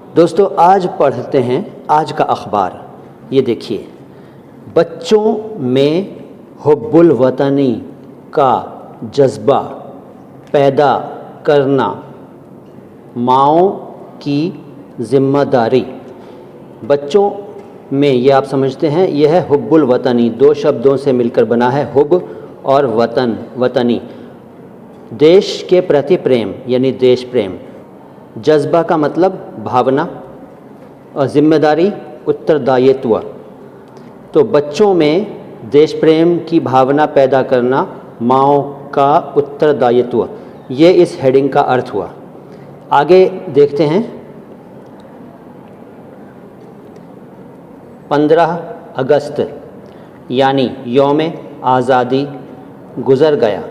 दोस्तों आज पढ़ते हैं आज का अखबार। ये देखिए, बच्चों में हुब्बुल वतनी का जज्बा पैदा करना माओं की ज़िम्मेदारी। बच्चों में, ये आप समझते हैं, यह है हुब्बुल वतनी, दो शब्दों से मिलकर बना है, हुब और वतन, वतनी, देश के प्रति प्रेम यानी देश प्रेम। जज्बा का मतलब भावना और जिम्मेदारी उत्तरदायित्व। तो बच्चों में देश प्रेम की भावना पैदा करना माओं का उत्तरदायित्व, ये इस हेडिंग का अर्थ हुआ। आगे देखते हैं। 15 अगस्त यानी यौम आज़ादी गुज़र गया।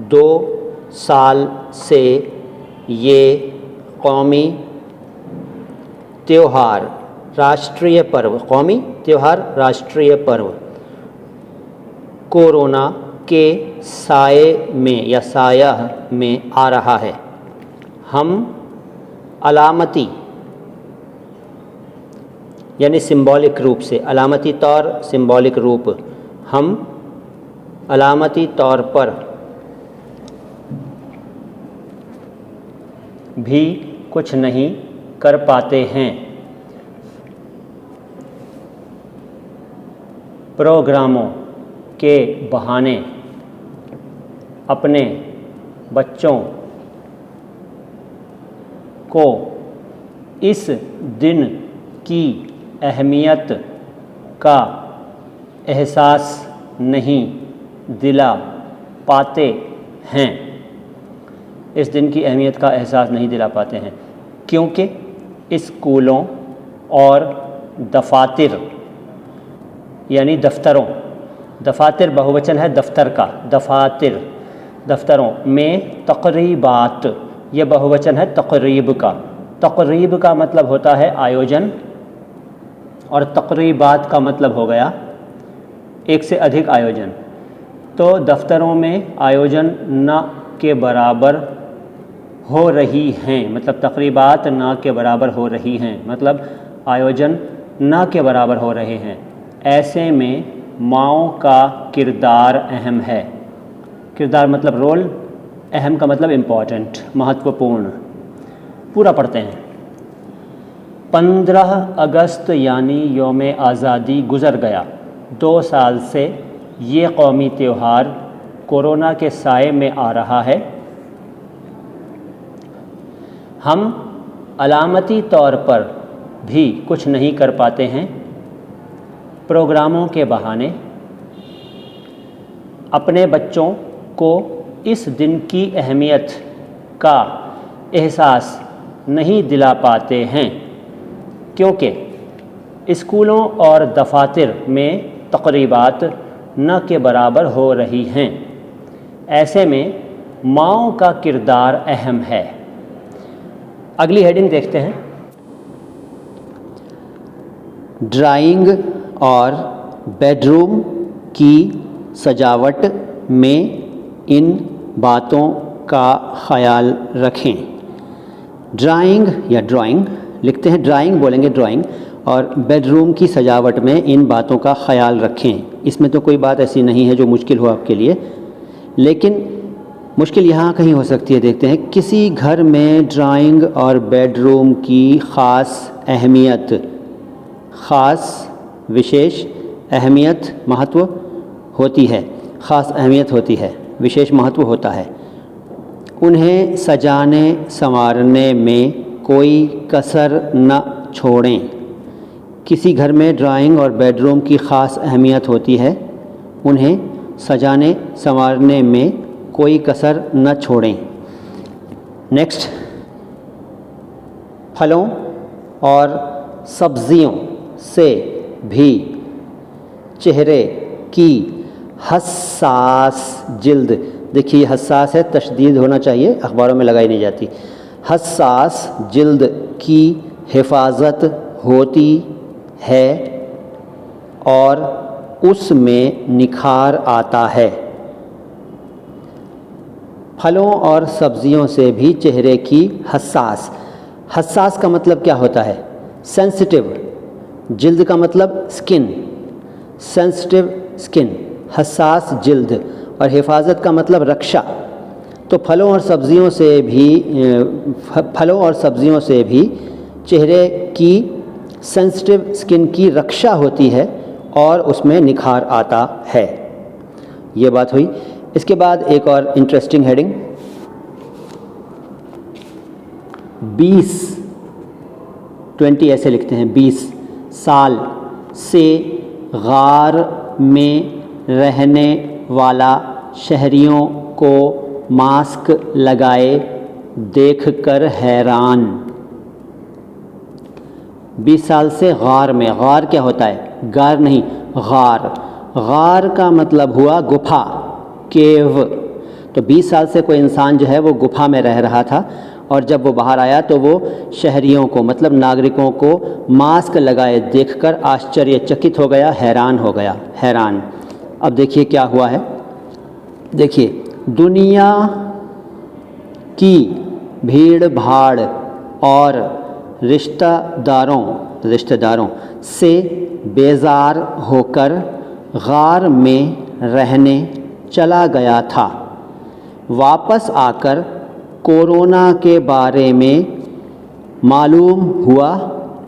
2 साल से ये कौमी त्यौहार, राष्ट्रीय पर्व, कौमी त्यौहार, राष्ट्रीय पर्व कोरोना के साए में या साया में आ रहा है। हम अलामती यानी सिंबॉलिक रूप से, अलामती तौर, सिंबॉलिक रूप, हम अलामती तौर पर भी कुछ नहीं कर पाते हैं। प्रोग्रामों के बहाने अपने बच्चों को इस दिन की अहमियत का एहसास नहीं दिला पाते हैं। इस दिन की अहमियत का एहसास नहीं दिला पाते हैं क्योंकि स्कूलों और दफातर यानी दफ्तरों, दफातर बहुवचन है दफ्तर का, दफातर, दफ्तरों में तकरीबात, ये बहुवचन है तकरीब का। तकरीब का मतलब होता है आयोजन और तकरीबात का मतलब हो गया एक से अधिक आयोजन। तो दफ्तरों में आयोजन न के बराबर हो रही हैं, मतलब तकरीबात ना के बराबर हो रही हैं, मतलब आयोजन ना के बराबर हो रहे हैं। ऐसे में माओं का किरदार अहम है। किरदार मतलब रोल, अहम का मतलब इम्पॉर्टेंट, महत्वपूर्ण। पूरा पढ़ते हैं। 15 अगस्त यानी यौम आज़ादी गुज़र गया। 2 साल से ये कौमी त्यौहार कोरोना के साए में आ रहा है। हम अलामती तौर पर भी कुछ नहीं कर पाते हैं। प्रोग्रामों के बहाने अपने बच्चों को इस दिन की अहमियत का एहसास नहीं दिला पाते हैं क्योंकि स्कूलों और दफातर में तकरीबात न के बराबर हो रही हैं। ऐसे में माओं का किरदार अहम है। अगली हेडिंग देखते हैं। ड्राइंग और बेडरूम की सजावट में इन बातों का ख्याल रखें। ड्राइंग या ड्राइंग लिखते हैं, ड्राइंग बोलेंगे ड्राइंग, और बेडरूम की सजावट में इन बातों का ख्याल रखें। इसमें तो कोई बात ऐसी नहीं है जो मुश्किल हो आपके लिए, लेकिन मुश्किल यहाँ कहीं हो सकती है। देखते हैं। किसी घर में ड्राइंग और बेडरूम की ख़ास अहमियत, ख़ास विशेष अहमियत, महत्व होती है। ख़ास अहमियत होती है, विशेष महत्व होता है। उन्हें सजाने संवारने में कोई कसर न छोड़ें। किसी घर में ड्राइंग और बेडरूम की ख़ास अहमियत होती है, उन्हें सजाने संवारने में कोई कसर न छोड़ें। नेक्स्ट, फलों और सब्जियों से भी चेहरे की हसास जिल्द, देखिए हसास है, तशदीद होना चाहिए, अखबारों में लगाई नहीं जाती। हसास जिल्द की हिफाजत होती है और उसमें निखार आता है। फलों और सब्जियों से भी चेहरे की हसास, हसास का मतलब क्या होता है? सेंसिटिव। जिल्द का मतलब स्किन, सेंसिटिव स्किन, हसास जिल्द। और हिफाजत का मतलब रक्षा। तो फलों और सब्जियों से भी चेहरे की सेंसिटिव स्किन की रक्षा होती है और उसमें निखार आता है। ये बात हुई। इसके बाद एक और इंटरेस्टिंग हेडिंग, 20 ऐसे लिखते हैं, 20 साल से गार में रहने वाला शहरियों को मास्क लगाए देखकर हैरान। 20 साल से गार में, गार क्या होता है? गार नहीं, गार। गार का मतलब हुआ गुफा, केव। तो 20 साल से कोई इंसान जो है वो गुफा में रह रहा था और जब वो बाहर आया तो वो शहरियों को मतलब नागरिकों को मास्क लगाए देखकर आश्चर्यचकित हो गया, हैरान हो गया, हैरान। अब देखिए क्या हुआ है। देखिए, दुनिया की भीड़ भाड़ और रिश्तेदारों से बेजार होकर गार में रहने चला गया था। वापस आकर कोरोना के बारे में मालूम हुआ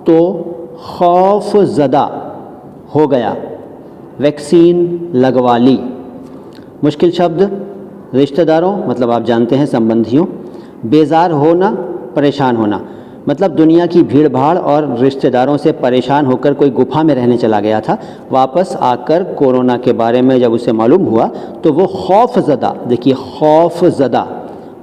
तो खौफज़दा हो गया, वैक्सीन लगवा ली। मुश्किल शब्द, रिश्तेदारों मतलब आप जानते हैं संबंधियों, बेजार होना, परेशान होना, मतलब दुनिया की भीड़ भाड़ और रिश्तेदारों से परेशान होकर कोई गुफा में रहने चला गया था। वापस आकर कोरोना के बारे में जब उसे मालूम हुआ तो वो खौफज़दा, देखिए खौफज़दा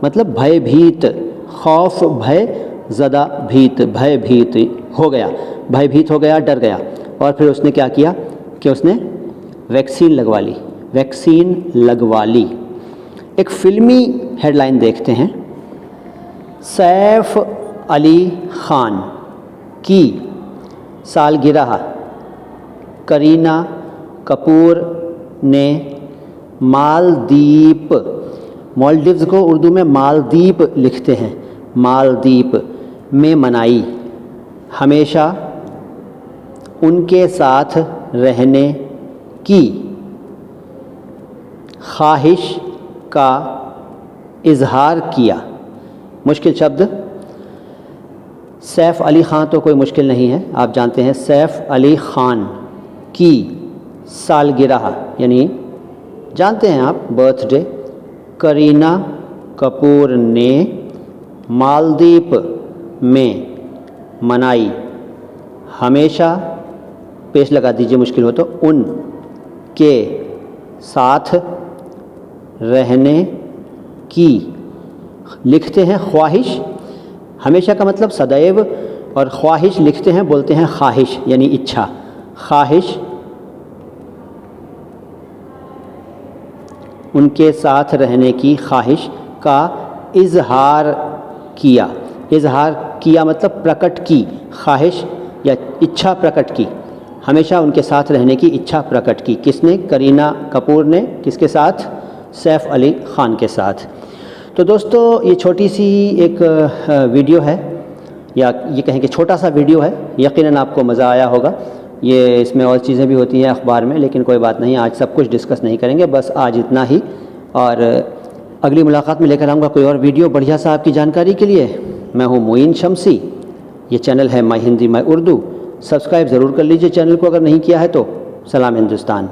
मतलब भयभीत, खौफ भय ज़दा भीत, भयभीत हो गया, भयभीत हो गया, डर गया। और फिर उसने क्या किया कि उसने वैक्सीन लगवा ली, वैक्सीन लगवा ली। एक फिल्मी हेडलाइन देखते हैं, सैफ अली ख़ान की सालगिरह करीना कपूर ने मालदीव्स को उर्दू में मालदीप लिखते हैं, मालदीप में मनाई। हमेशा उनके साथ रहने की ख्वाहिश का इजहार किया। मुश्किल शब्द, सैफ अली ख़ान तो कोई मुश्किल नहीं है, आप जानते हैं। सैफ अली ख़ान की सालगिरह यानी जानते हैं आप, बर्थडे, करीना कपूर ने मालदीप में मनाई। हमेशा पेश लगा दीजिए मुश्किल हो तो, उनके साथ रहने की, लिखते हैं ख्वाहिश, हमेशा का मतलब सदैव, और ख्वाहिश लिखते हैं, बोलते हैं ख्वाहिश यानी इच्छा, ख्वाहिश, उनके साथ रहने की ख्वाहिश का इजहार किया। इजहार किया मतलब प्रकट की, ख्वाहिश या इच्छा प्रकट की, हमेशा उनके साथ रहने की इच्छा प्रकट की। किसने? करीना कपूर ने। किसके साथ? सैफ अली ख़ान के साथ। तो दोस्तों ये छोटी सी एक वीडियो है, या ये कहें कि छोटा सा वीडियो है, यकीनन आपको मज़ा आया होगा। ये इसमें और चीज़ें भी होती हैं अखबार में, लेकिन कोई बात नहीं, आज सब कुछ डिस्कस नहीं करेंगे, बस आज इतना ही। और अगली मुलाकात में लेकर आऊँगा कोई और वीडियो बढ़िया सा आपकी जानकारी के लिए। मैं हूँ मोइन शमसी, ये चैनल है माई हिंदी माई उर्दू। सब्सक्राइब ज़रूर कर लीजिए चैनल को अगर नहीं किया है तो। सलाम हिंदुस्तान।